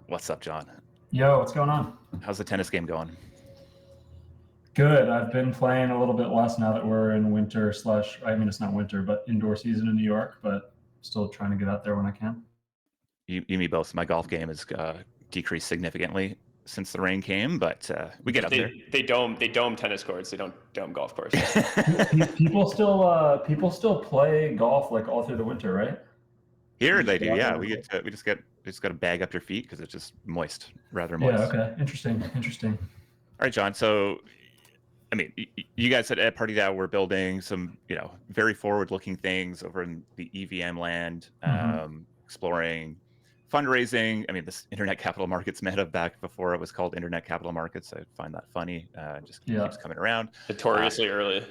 What's up, John? Yo, what's going on? How's the tennis game going? Good. I've been playing a little bit less now that we're in winter slash, I mean, it's not winter, but indoor season in New York, but still trying to get out there when I can. You me both. My golf game has decreased significantly since the rain came, but we get up there. They dome tennis courts. They don't dome golf courses. People still play golf like all through the winter, right? Here You they just do, get out yeah. there We and get to, we just got to bag up your feet because it's just moist, rather play. moist. Yeah, okay. Interesting. All right, John. So, I mean, you guys at PartyDAO were building some, very forward-looking things over in the EVM land, exploring fundraising. I mean, this internet capital markets meta back before it was called internet capital markets. I find that funny. Just keeps coming around. Notoriously early.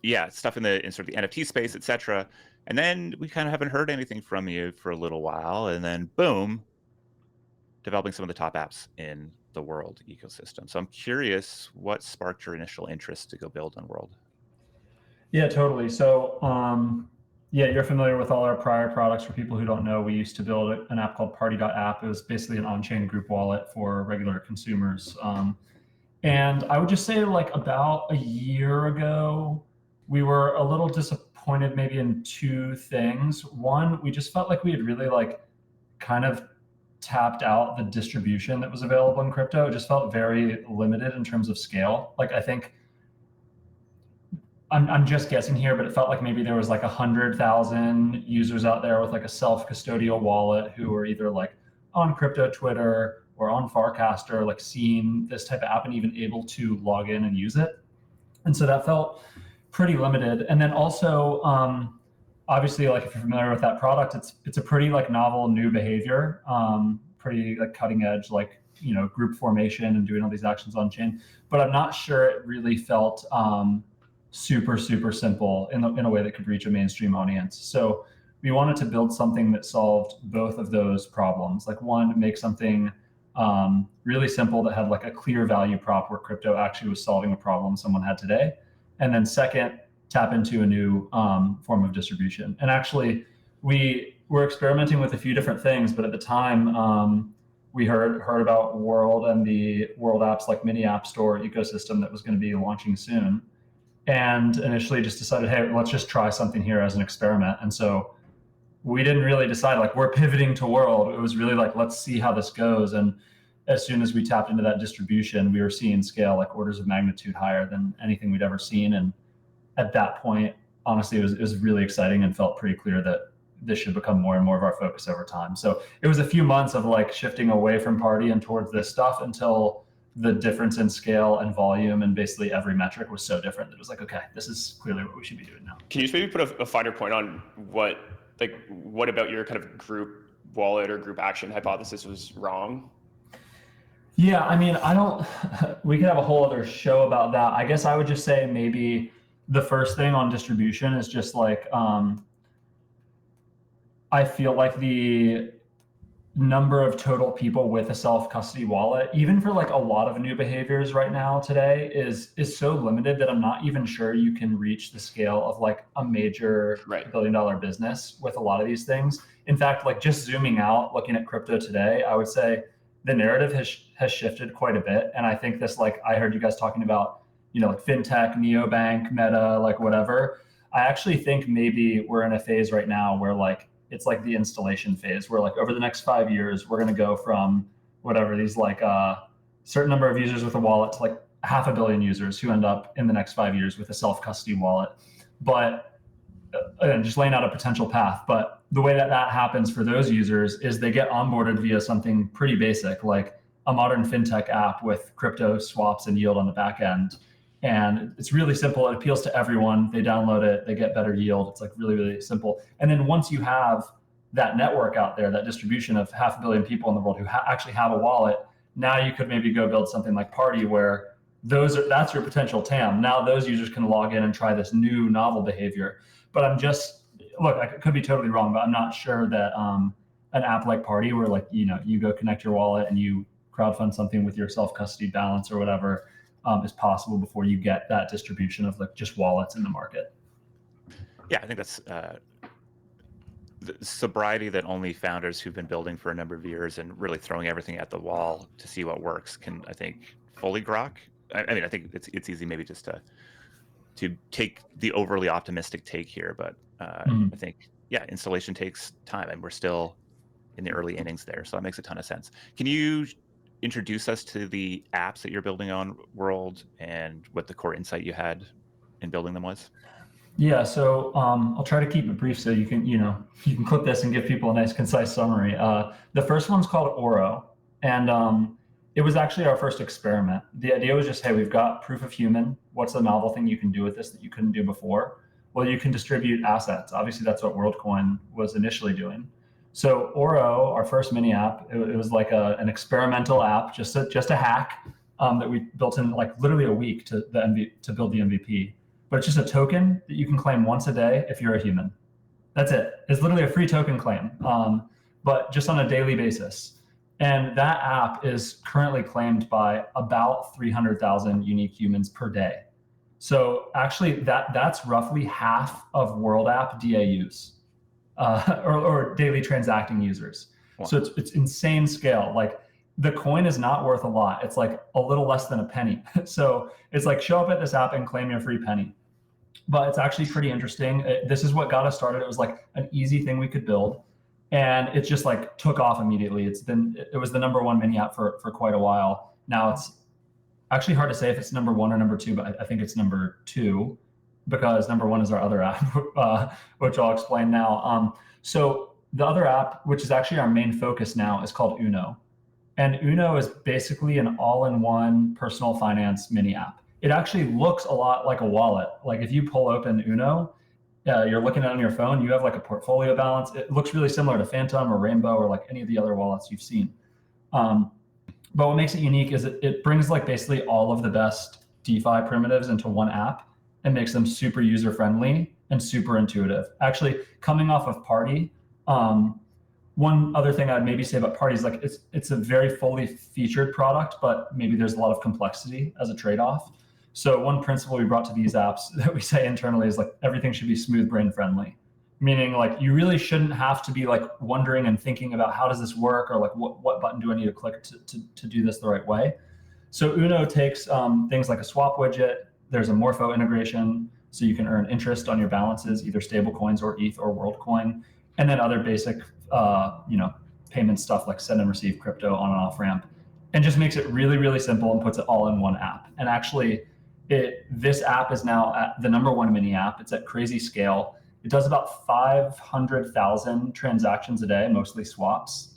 Yeah, stuff in sort of the NFT space, etc. And then we kind of haven't heard anything from you for a little while, and then boom, developing some of the top apps in the World ecosystem. So I'm curious, what sparked your initial interest to go build on World? Yeah, totally. So, yeah, you're familiar with all our prior products. For people who don't know, we used to build an app called PartyDAO. It was basically an on-chain group wallet for regular consumers. And I would just say like about a year ago, we were a little disappointed maybe in two things. One, we just felt like we had really like kind of tapped out the distribution that was available in crypto. It just felt very limited in terms of scale. Like I think I'm just guessing here, but it felt like maybe there was like 100,000 users out there with like a self-custodial wallet who were either like on crypto Twitter or on Farcaster, like seeing this type of app and even able to log in and use it. And so that felt pretty limited. And then also, obviously, like if you're familiar with that product, it's a pretty like novel new behavior, pretty like cutting edge, like group formation and doing all these actions on chain. But I'm not sure it really felt super simple in a way that could reach a mainstream audience. So we wanted to build something that solved both of those problems. Like one, make something really simple that had like a clear value prop where crypto actually was solving a problem someone had today. And then second, tap into a new form of distribution. And actually, we were experimenting with a few different things, but at the time, we heard about World and the World Apps like mini app store ecosystem that was going to be launching soon. And initially just decided, hey, let's just try something here as an experiment. And so we didn't really decide like we're pivoting to World. It was really like, let's see how this goes. And as soon as we tapped into that distribution, we were seeing scale like orders of magnitude higher than anything we'd ever seen. And at that point, honestly, it was really exciting and felt pretty clear that this should become more and more of our focus over time. So it was a few months of like shifting away from Party and towards this stuff until the difference in scale and volume and basically every metric was so different that it was like, okay, this is clearly what we should be doing now. Can you just maybe put a finer point on what about your kind of group wallet or group action hypothesis was wrong? Yeah, I mean, we could have a whole other show about that. I guess I would just say maybe the first thing on distribution is just like, I feel like the number of total people with a self-custody wallet, even for like a lot of new behaviors right now today, is so limited that I'm not even sure you can reach the scale of like a major billion-dollar business with a lot of these things. In fact, like just zooming out, looking at crypto today, I would say the narrative has shifted quite a bit. And I think this, like I heard you guys talking about, like fintech, neobank, meta, like whatever. I actually think maybe we're in a phase right now where like it's like the installation phase where like over the next 5 years, we're going to go from whatever these like certain number of users with a wallet to like 500 million users who end up in the next 5 years with a self-custody wallet. But again, just laying out a potential path. But the way that happens for those users is they get onboarded via something pretty basic, like a modern fintech app with crypto swaps and yield on the back end. And it's really simple. It appeals to everyone. They download it, they get better yield. It's like really simple. And then once you have that network out there, that distribution of 500 million people in the world who actually have a wallet, now you could maybe go build something like Party where that's your potential TAM. Now those users can log in and try this new novel behavior. But I could be totally wrong, but I'm not sure that an app like Party where like, you go connect your wallet and you crowdfund something with your self-custody balance or whatever, is possible before you get that distribution of like just wallets in the market. Yeah, I think that's the sobriety that only founders who've been building for a number of years and really throwing everything at the wall to see what works can, I think, fully grok. I mean, I think it's easy maybe just to take the overly optimistic take here, but I think, yeah, installation takes time, and we're still in the early innings there, so that makes a ton of sense. Can you introduce us to the apps that you're building on World and what the core insight you had in building them was? Yeah, so I'll try to keep it brief so you can clip this and give people a nice concise summary. The first one's called Oro, and it was actually our first experiment. The idea was just, hey, we've got proof of human. What's the novel thing you can do with this that you couldn't do before? Well, you can distribute assets. Obviously, that's what WorldCoin was initially doing. So Oro, our first mini app, it was like an experimental app, just a hack that we built in like literally a week to build the MVP. But it's just a token that you can claim once a day if you're a human. That's it. It's literally a free token claim, but just on a daily basis. And that app is currently claimed by about 300,000 unique humans per day. So actually, that's roughly half of World App DAUs, or daily transacting users. Wow. So it's insane scale. Like, the coin is not worth a lot. It's like a little less than a penny. So it's like, show up at this app and claim your free penny. But it's actually pretty interesting. This is what got us started. It was like an easy thing we could build, and it just like took off immediately. It was the #1 mini app for quite a while. Now it's actually hard to say if it's #1 or #2, but I think it's #2 because #1 is our other app, which I'll explain now. So the other app, which is actually our main focus now, is called Uno. And Uno is basically an all-in-one personal finance mini app. It actually looks a lot like a wallet. Like if you pull open Uno, you're looking at it on your phone, you have like a portfolio balance. It looks really similar to Phantom or Rainbow or like any of the other wallets you've seen. But what makes it unique is it brings like basically all of the best DeFi primitives into one app and makes them super user-friendly and super intuitive. Actually, coming off of Party, one other thing I'd maybe say about Party is like it's a very fully featured product, but maybe there's a lot of complexity as a trade-off. So one principle we brought to these apps that we say internally is like everything should be smooth brain friendly, meaning like you really shouldn't have to be like wondering and thinking about how does this work or like what button do I need to click to do this the right way. So Uno takes things like a swap widget. There's a Morpho integration, so you can earn interest on your balances, either stable coins or ETH or WorldCoin, and then other basic payment stuff like send and receive crypto on and off ramp, and just makes it really, really simple and puts it all in one app. And actually, this app is now at the #1 mini app. It's at crazy scale. It does about 500,000 transactions a day, mostly swaps.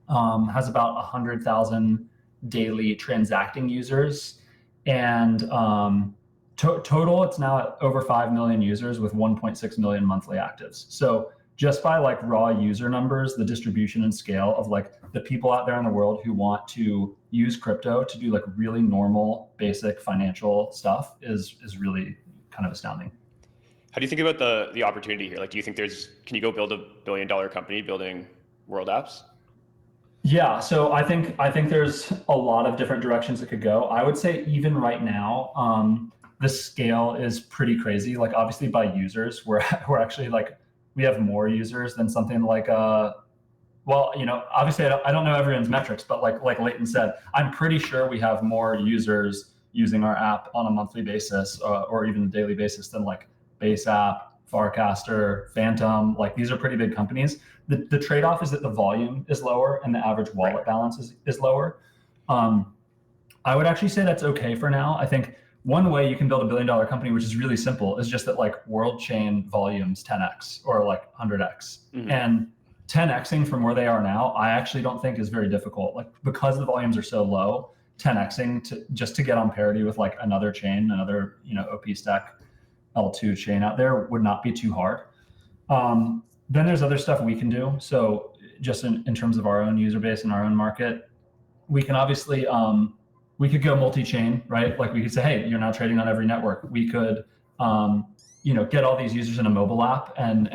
Has about 100,000 daily transacting users, and total, it's now at over 5 million users with 1.6 million monthly actives. So just by like raw user numbers, the distribution and scale of like the people out there in the world who want to use crypto to do like really normal, basic financial stuff is really kind of astounding. How do you think about the opportunity here? Like, do you think can you go build $1 billion company building world apps? Yeah, so I think there's a lot of different directions it could go. I would say even right now, the scale is pretty crazy. Like obviously by users, we're actually like, we have more users than something like obviously I don't know everyone's metrics, but like Leighton said, I'm pretty sure we have more users using our app on a monthly basis or even a daily basis than like Base App, Farcaster, Phantom. Like these are pretty big companies. The trade-off is that the volume is lower and the average wallet balance is lower. I would actually say that's okay for now. I think one way you can build $1 billion company, which is really simple, is just that like world chain volumes 10x or like 100x. Mm-hmm. And 10xing from where they are now, I actually don't think is very difficult. Like because the volumes are so low, 10xing just to get on parity with like another chain, another OP stack L2 chain out there would not be too hard. Then there's other stuff we can do. So just in terms of our own user base and our own market, we can obviously we could go multi-chain, right? Like we could say, hey, you're now trading on every network. We could, get all these users in a mobile app and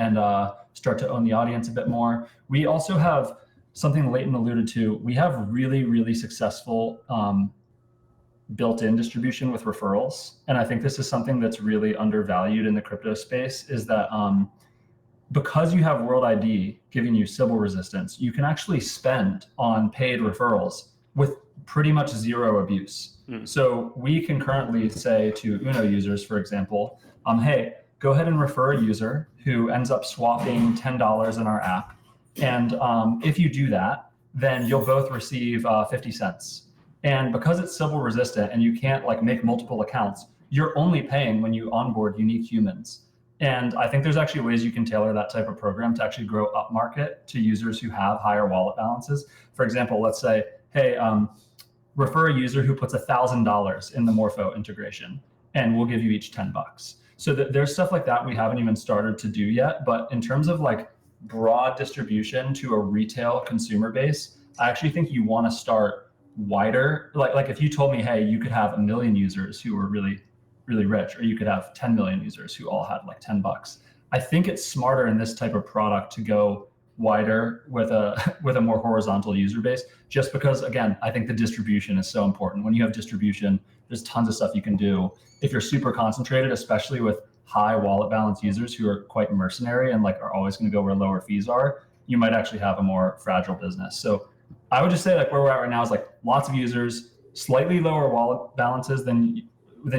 start to own the audience a bit more. We also have something Leighton alluded to. We have really, really successful built-in distribution with referrals. And I think this is something that's really undervalued in the crypto space is that because you have World ID giving you Sybil resistance, you can actually spend on paid referrals with pretty much zero abuse. So we can currently say to Uno users, for example, hey, go ahead and refer a user who ends up swapping $10 in our app. And if you do that, then you'll both receive 50 cents. And because it's Sybil resistant and you can't like make multiple accounts, you're only paying when you onboard unique humans. And I think there's actually ways you can tailor that type of program to actually grow up market to users who have higher wallet balances. For example, let's say, hey, refer a user who puts $1,000 in the Morpho integration, and we'll give you each $10. So there's stuff like that we haven't even started to do yet. But in terms of like broad distribution to a retail consumer base, I actually think you want to start wider. Like if you told me, hey, you could have 1 million users who were really rich, or you could have 10 million users who all had like $10. I think it's smarter in this type of product to go wider with a more horizontal user base, just because, again, I think the distribution is so important. When you have distribution, there's tons of stuff you can do. If you're super concentrated, especially with high wallet balance users who are quite mercenary and like are always going to go where lower fees are, you might actually have a more fragile business. So I would just say like where we're at right now is like lots of users, slightly lower wallet balances than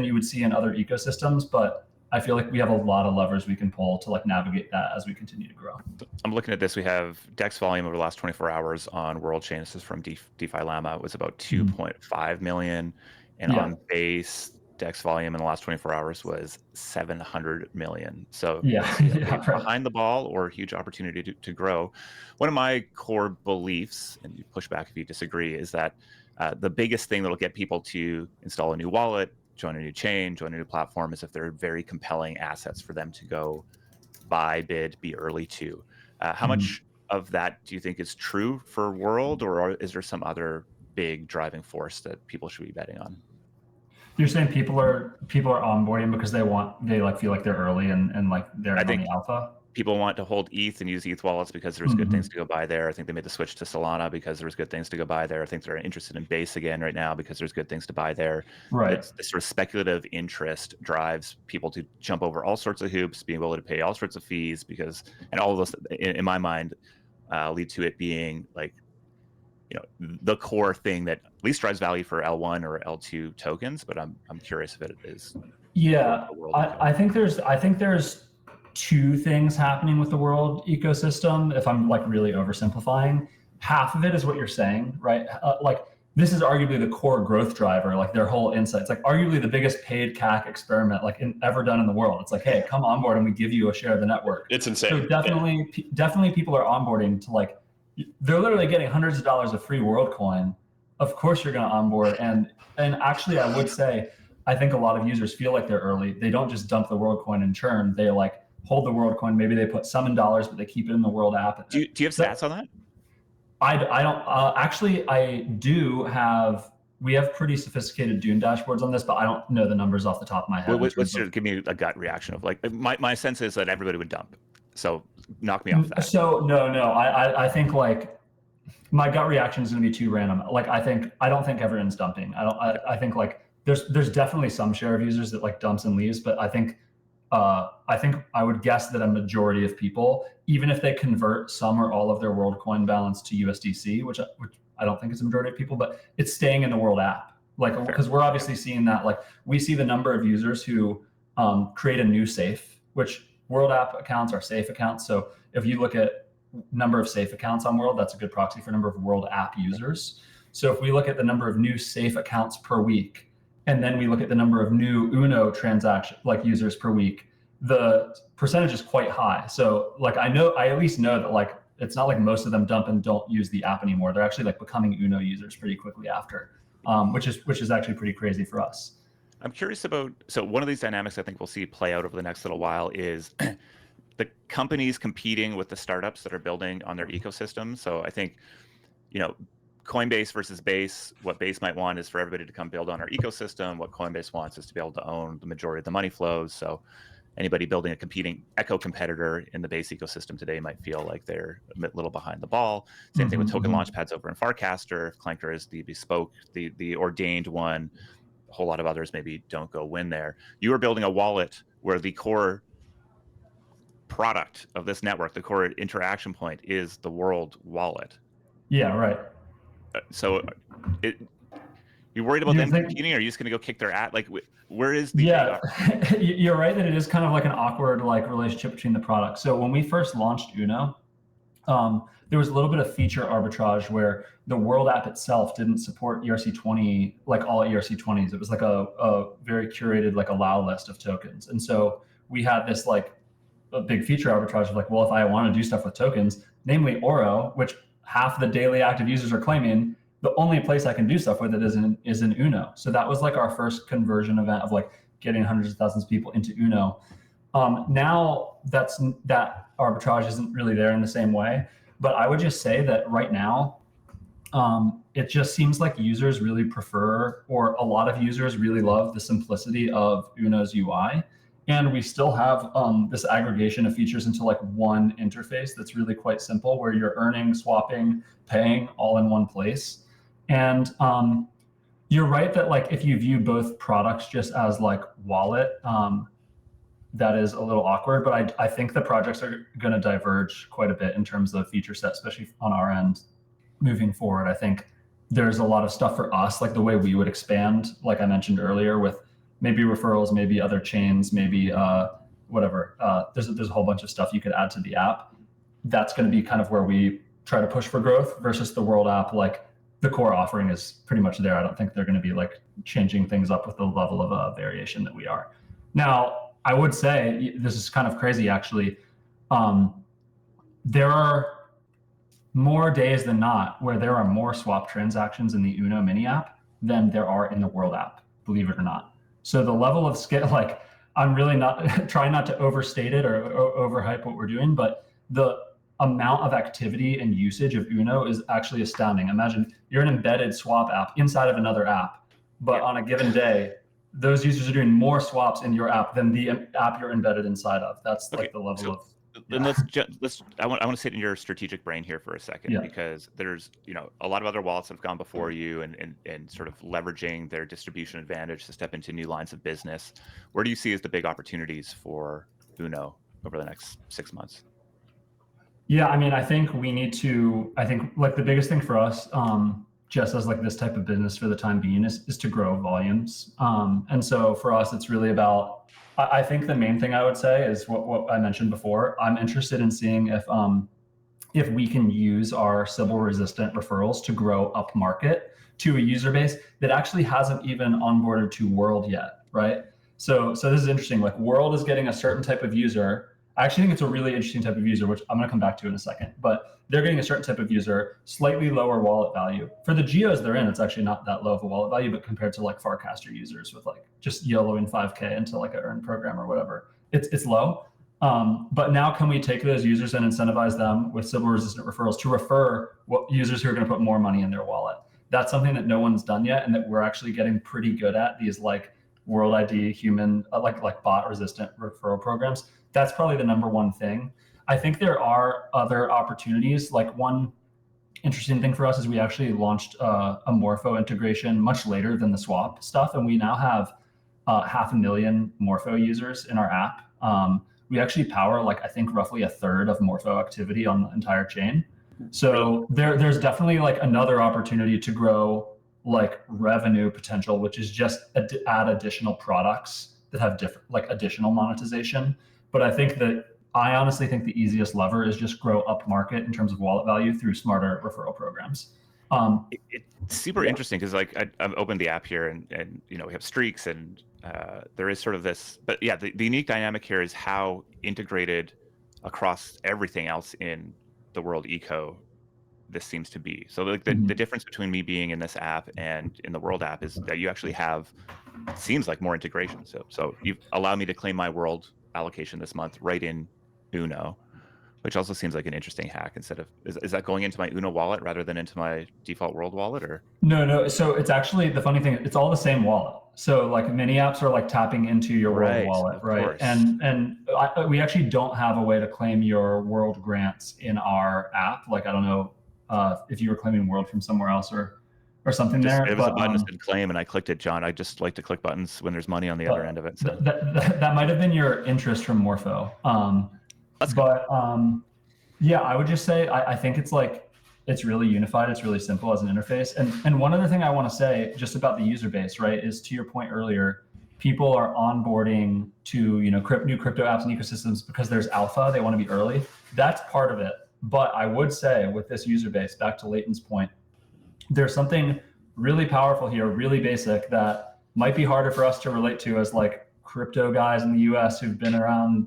you would see in other ecosystems, but I feel like we have a lot of levers we can pull to like navigate that as we continue to grow. I'm looking at this. We have DEX volume over the last 24 hours on World Chain. This is from DeFi Llama. It was about 2.5 million. And on base, DEX volume in the last 24 hours was 700 million. So behind the ball, or huge opportunity to grow. One of my core beliefs, and you push back if you disagree, is that the biggest thing that'll get people to install a new wallet, join a new chain, join a new platform, is if there are very compelling assets for them to go buy, bid, be early to. How much of that do you think is true for World, or is there some other big driving force that people should be betting on? You're saying people are onboarding because they like feel like they're early and like they're on the alpha? People want to hold ETH and use ETH wallets because there's good things to go buy there. I think they made the switch to Solana because there's good things to go buy there. I think they're interested in Base again right now because there's good things to buy there. Right. This sort of speculative interest drives people to jump over all sorts of hoops, being able to pay all sorts of fees, and all of those, in my mind, lead to it being like, the core thing that at least drives value for L1 or L2 tokens. But I'm curious if it is. Yeah, I think there's two things happening with the World ecosystem. If I'm like really oversimplifying, half of it is what you're saying, right? Like this is arguably the core growth driver, like their whole insights, like arguably the biggest paid CAC experiment like ever done in the world. It's like, hey, come on board and we give you a share of the network. It's insane. So definitely people are onboarding to like, they're literally getting hundreds of dollars of free World coin. Of course you're going to onboard. And actually I would say, I think a lot of users feel like they're early. They don't just dump the World coin and churn. They like hold the World coin. Maybe they put some in dollars, but they keep it in the World app. Do you have stats on that? I don't actually. I do have. We have pretty sophisticated Dune dashboards on this, but I don't know the numbers off the top of my head. Give me a gut reaction of like my sense is that everybody would dump. So knock me off that. So no. I think like my gut reaction is going to be too random. Like I don't think everyone's dumping. I think like there's definitely some share of users that like dumps and leaves, but I think I would guess that a majority of people, even if they convert some or all of their World coin balance to USDC, which I don't think is a majority of people, but it's staying in the World app. Like, because we're obviously seeing that, like we see the number of users who create a new safe, which World app accounts are safe accounts. So if you look at number of safe accounts on World, that's a good proxy for number of World app users. So if we look at the number of new safe accounts per week, and then we look at the number of new Uno transaction like users per week, the percentage is quite high. So like I at least know that like it's not like most of them dump and don't use the app anymore. They're actually like becoming Uno users pretty quickly after, which is actually pretty crazy for us. I'm curious about, so one of these dynamics I think we'll see play out over the next little while is the companies competing with the startups that are building on their ecosystem. So I think, Coinbase versus Base, what Base might want is for everybody to come build on our ecosystem. What Coinbase wants is to be able to own the majority of the money flows. So anybody building a competing echo competitor in the Base ecosystem today might feel like they're a little behind the ball. Same thing with token launchpads over in Farcaster. If Clanker is the bespoke, the ordained one, a whole lot of others maybe don't go win there. You are building a wallet where the core product of this network, the core interaction point, is the world wallet. Yeah, right. So you're worried about You them think- competing, or are you just going to go kick their ass? Like, where is the Yeah, you're right that it is kind of like an awkward like relationship between the products. So when we first launched Uno, there was a little bit of feature arbitrage where the world app itself didn't support ERC20, like all ERC20s. It was like a very curated like allow list of tokens. And so we had this like a big feature arbitrage of like, well, if I want to do stuff with tokens, namely Oro, which half the daily active users are claiming, the only place I can do stuff with it is in Uno. So that was like our first conversion event of like getting hundreds of thousands of people into Uno. Now that arbitrage isn't really there in the same way, but I would just say that right now, it just seems like users really prefer, or a lot of users really love the simplicity of Uno's UI. And we still have this aggregation of features into like one interface that's really quite simple, where you're earning, swapping, paying all in one place. And you're right that like if you view both products just as like wallet, that is a little awkward, but I think the projects are going to diverge quite a bit in terms of feature set, especially on our end moving forward. I think there's a lot of stuff for us, like the way we would expand, like I mentioned earlier, with maybe referrals, maybe other chains, maybe whatever. There's a whole bunch of stuff you could add to the app. That's going to be kind of where we try to push for growth versus the world app. Like the core offering is pretty much there. I don't think they're going to be like changing things up with the level of variation that we are. Now, I would say this is kind of crazy, actually. There are more days than not where there are more swap transactions in the Uno mini app than there are in the world app, believe it or not. So the level of scale, like I'm really not trying not to overstate it or overhype what we're doing, but the amount of activity and usage of Uno is actually astounding. Imagine you're an embedded swap app inside of another app, but on a given day, those users are doing more swaps in your app than the app you're embedded inside of. That's like the level of. Then I want to sit in your strategic brain here for a second, because there's a lot of other wallets that have gone before you and sort of leveraging their distribution advantage to step into new lines of business. Where do you see as the big opportunities for Uno over the next 6 months? Yeah, I mean, I think like the biggest thing for us, just as like this type of business for the time being is to grow volumes. And so for us, it's really about, I think the main thing I would say is what I mentioned before. I'm interested in seeing if we can use our Sybil resistant referrals to grow up market to a user base that actually hasn't even onboarded to World yet, right? So this is interesting. Like World is getting a certain type of user. I actually think it's a really interesting type of user, which I'm going to come back to in a second, but they're getting a certain type of user, slightly lower wallet value. For the geos they're in, it's actually not that low of a wallet value, but compared to like Farcaster users with like just YOLOing 5K into like an earn program or whatever, it's low. But now can we take those users and incentivize them with Sybil resistant referrals to refer users who are going to put more money in their wallet? That's something that no one's done yet and that we're actually getting pretty good at, these like World ID human, like bot resistant referral programs. That's probably the number one thing. I think there are other opportunities. Like one interesting thing for us is we actually launched a Morpho integration much later than the swap stuff. And we now have 500,000 Morpho users in our app. We actually power like, I think roughly a third of Morpho activity on the entire chain. So there's definitely like another opportunity to grow like revenue potential, which is just add additional products that have different, like additional monetization. But I honestly think the easiest lever is just grow up market in terms of wallet value through smarter referral programs. It's super interesting because like I've opened the app here and we have streaks and there is sort of this, but yeah, the unique dynamic here is how integrated across everything else in the world eco this seems to be. So like the difference between me being in this app and in the world app is that you actually have, it seems like more integration. So you allow me to claim my world allocation this month right in Uno, which also seems like an interesting hack. Instead of is that going into my Uno wallet rather than into my default world wallet? Or no, so it's actually, the funny thing, it's all the same wallet. So like many apps are like tapping into your world wallet, right? And we actually don't have a way to claim your world grants in our app. Like I don't know if you were claiming world from somewhere else or something there. It was a button that said claim and I clicked it, John. I just like to click buttons when there's money on the other end of it. So. That might have been your interest from Morpho. That's good. But yeah, I would just say I think it's like it's really unified. It's really simple as an interface. And one other thing I want to say just about the user base, right, is to your point earlier, people are onboarding to new crypto apps and ecosystems because there's alpha. They want to be early. That's part of it. But I would say with this user base, back to Leighton's point, there's something really powerful here, really basic, that might be harder for us to relate to as like crypto guys in the US who've been around,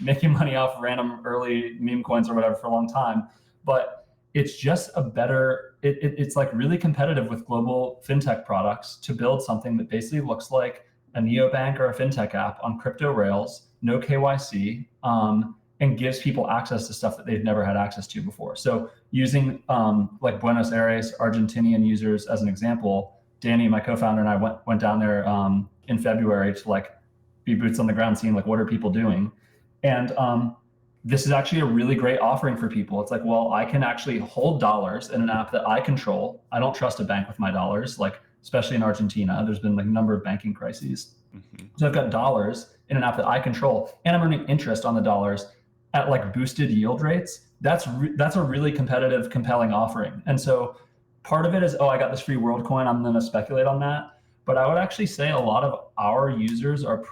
making money off random early meme coins or whatever for a long time. But it's just a better, it's like really competitive with global fintech products to build something that basically looks like a neobank or a fintech app on crypto rails, no KYC, and gives people access to stuff that they've never had access to before. So using like Buenos Aires, Argentinian users as an example, Danny, my co-founder, and I went down there in February to like be boots on the ground, seeing like what are people doing. And this is actually a really great offering for people. It's like, well, I can actually hold dollars in an app that I control. I don't trust a bank with my dollars, like especially in Argentina. There's been like a number of banking crises. Mm-hmm. So I've got dollars in an app that I control, and I'm earning interest on the dollars at like boosted yield rates. That's a really competitive, compelling offering. And so part of it is, I got this free world coin, I'm gonna speculate on that. But I would actually say a lot of our users are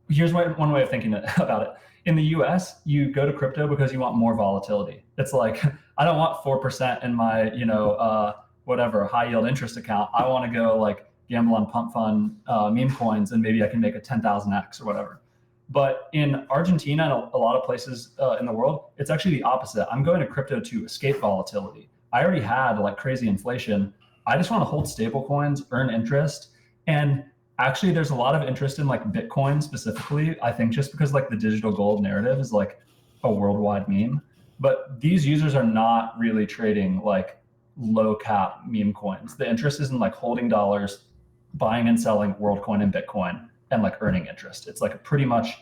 here's one way of thinking about it. In the US, you go to crypto because you want more volatility. It's like, I don't want 4% in my, whatever high yield interest account. I want to go like gamble on pump fund meme coins, and maybe I can make a 10,000x or whatever. But in Argentina and a lot of places in the world, it's actually the opposite. I'm going to crypto to escape volatility. I already had like crazy inflation. I just want to hold stable coins, earn interest. And actually there's a lot of interest in like Bitcoin specifically, I think just because like the digital gold narrative is like a worldwide meme. But these users are not really trading like low cap meme coins. The interest is in like holding dollars, buying and selling WorldCoin and Bitcoin, and like earning interest. It's like pretty much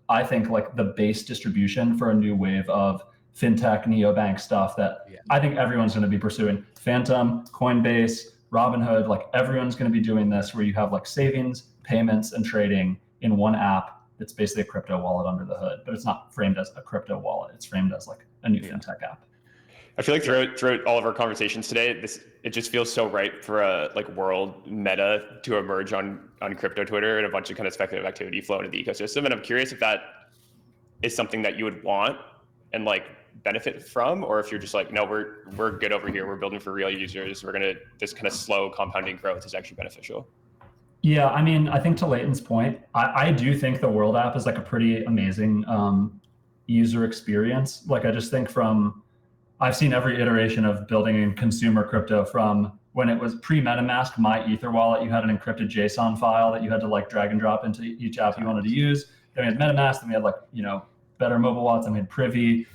I think like the base distribution for a new wave of fintech neobank stuff that I think everyone's going to be pursuing. Phantom, Coinbase, Robinhood, like everyone's going to be doing this, where you have like savings, payments, and trading in one app that's basically a crypto wallet under the hood. But it's not framed as a crypto wallet. It's framed as like a new fintech app. I feel like throughout all of our conversations today, it just feels so right for a like world meta to emerge on crypto Twitter, and a bunch of kind of speculative activity flow into the ecosystem. And I'm curious if that is something that you would want and like benefit from, or if you're just like, no, we're good over here. We're building for real users. This kind of slow compounding growth is actually beneficial. Yeah, I mean, I think to Leighton's point, I do think the World app is like a pretty amazing user experience. Like I just think I've seen every iteration of building in consumer crypto, from when it was pre-MetaMask, my Ether wallet, you had an encrypted JSON file that you had to like drag and drop into each app you wanted to use. Then we had MetaMask, then we had like, better mobile wallets, then we had Privy.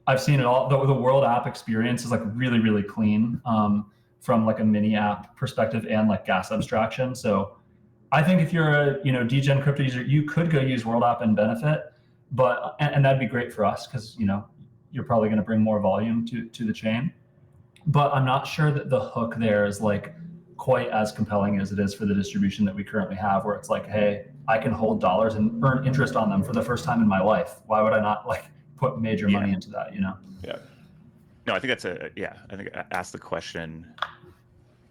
I've seen it all. The World app experience is like really, really clean from like a mini app perspective and like gas abstraction. So I think if you're a degen crypto user, you could go use World app and benefit, but and that'd be great for us because you're probably going to bring more volume to the chain. But I'm not sure that the hook there is like quite as compelling as it is for the distribution that we currently have, where it's like, hey, I can hold dollars and earn interest on them for the first time in my life. Why would I not like put major money into that, Yeah. No, I think that's I think I asked the question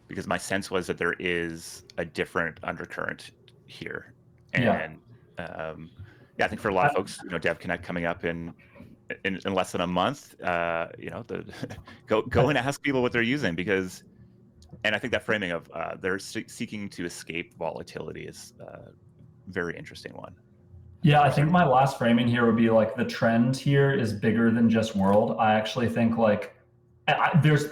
because my sense was that there is a different undercurrent here. And I think for a lot of folks, Dev Connect coming up in less than a month, go and ask people what they're using, because, and I think that framing of they're seeking to escape volatility is a very interesting one. Yeah, I think my last framing here would be like the trend here is bigger than just World. I actually think like there's,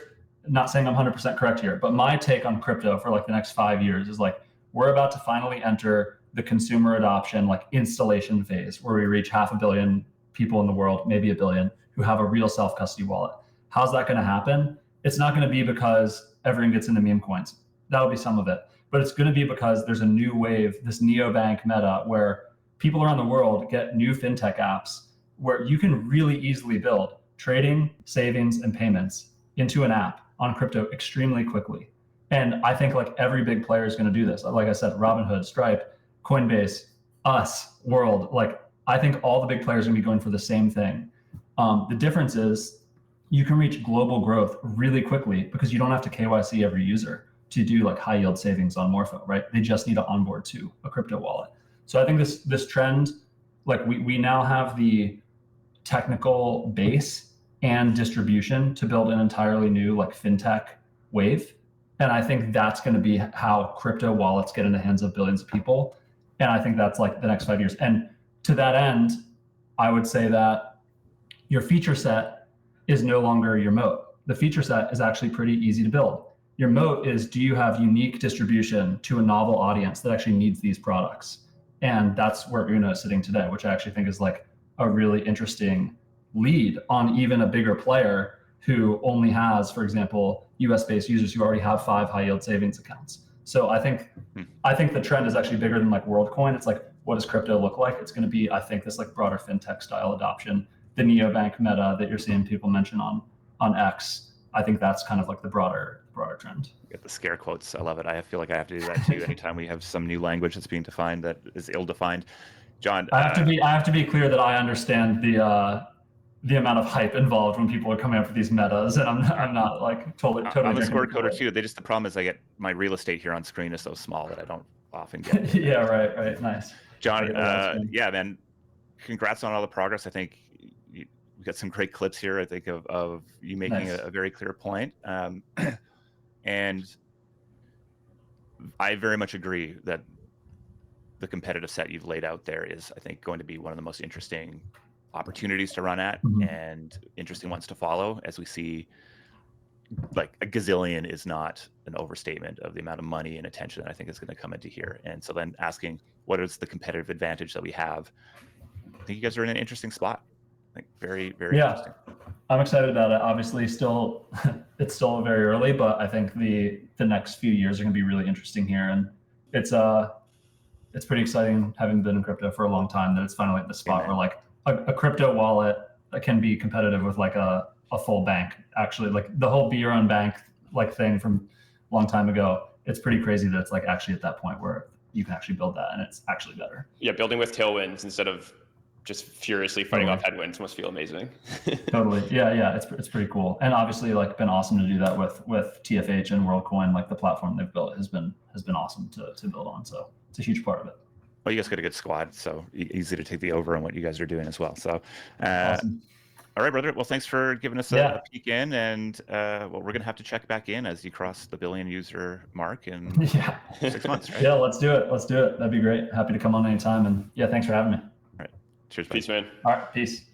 not saying I'm 100% correct here, but my take on crypto for like the next 5 years is like we're about to finally enter the consumer adoption like installation phase, where we reach 500 million people in the world, maybe 1 billion, who have a real self-custody wallet. How's that going to happen? It's not going to be because everyone gets into meme coins. That'll be some of it. But it's going to be because there's a new wave, this neobank meta, where people around the world get new fintech apps where you can really easily build trading, savings, and payments into an app on crypto extremely quickly. And I think like every big player is going to do this. Like I said, Robinhood, Stripe, Coinbase, us, World, like I think all the big players are going to be going for the same thing. The difference is you can reach global growth really quickly because you don't have to KYC every user to do like high yield savings on Morpho, right? They just need to onboard to a crypto wallet. So I think this trend, like we now have the technical base and distribution to build an entirely new like fintech wave. And I think that's going to be how crypto wallets get in the hands of billions of people. And I think that's like the next 5 years. And to that end, I would say that your feature set is no longer your moat. The feature set is actually pretty easy to build. Your moat is, do you have unique distribution to a novel audience that actually needs these products? And that's where Uno is sitting today, which I actually think is like a really interesting lead on even a bigger player who only has, for example, US-based users who already have 5 high yield savings accounts. So I think the trend is actually bigger than like WorldCoin. It's like, what does crypto look like? It's going to be, I think, this like broader fintech style adoption. The neobank meta that you're seeing people mention on X, I think that's kind of like the broader trend. Get the scare quotes. I love it. I feel like I have to do that too. Anytime we have some new language that's being defined that is ill-defined. John, I have to be clear that I understand the amount of hype involved when people are coming up with these metas, and I'm not like totally. I'm a score coder too. The problem is the my real estate here on screen is so small that I don't often get. Yeah, right. Nice. John, yeah, man. Congrats on all the progress. I think we got some great clips here. I think of you making Nice. a very clear point, and I very much agree that the competitive set you've laid out there is, I think, going to be one of the most interesting opportunities to run at and interesting ones to follow, as we see like a gazillion is not an overstatement of the amount of money and attention that I think is going to come into here. And so then asking, what is the competitive advantage that we have? I think you guys are in an interesting spot. Like very, very interesting. I'm excited about it. Obviously, it's still very early, but I think the next few years are going to be really interesting here, and it's pretty exciting, having been in crypto for a long time, that it's finally at the spot where like a crypto wallet that can be competitive with like a full bank. Actually, like the whole be your own bank like thing from a long time ago. It's pretty crazy that it's like actually at that point where you can actually build that and it's actually better. Yeah, building with tailwinds instead of just furiously fighting off headwinds must feel amazing. Totally. Yeah. It's pretty cool. And obviously like been awesome to do that with TFH and WorldCoin. Like the platform they've built has been awesome to build on. So it's a huge part of it. Well, you guys got a good squad, so easy to take the over on what you guys are doing as well. So, Awesome. All right, brother. Well, thanks for giving us a peek in, and well, we're gonna have to check back in as you cross the 1 billion user mark in 6 months, right? Yeah, let's do it. That'd be great. Happy to come on anytime, and yeah, thanks for having me. All right. Cheers, buddy. Peace, man. All right, peace.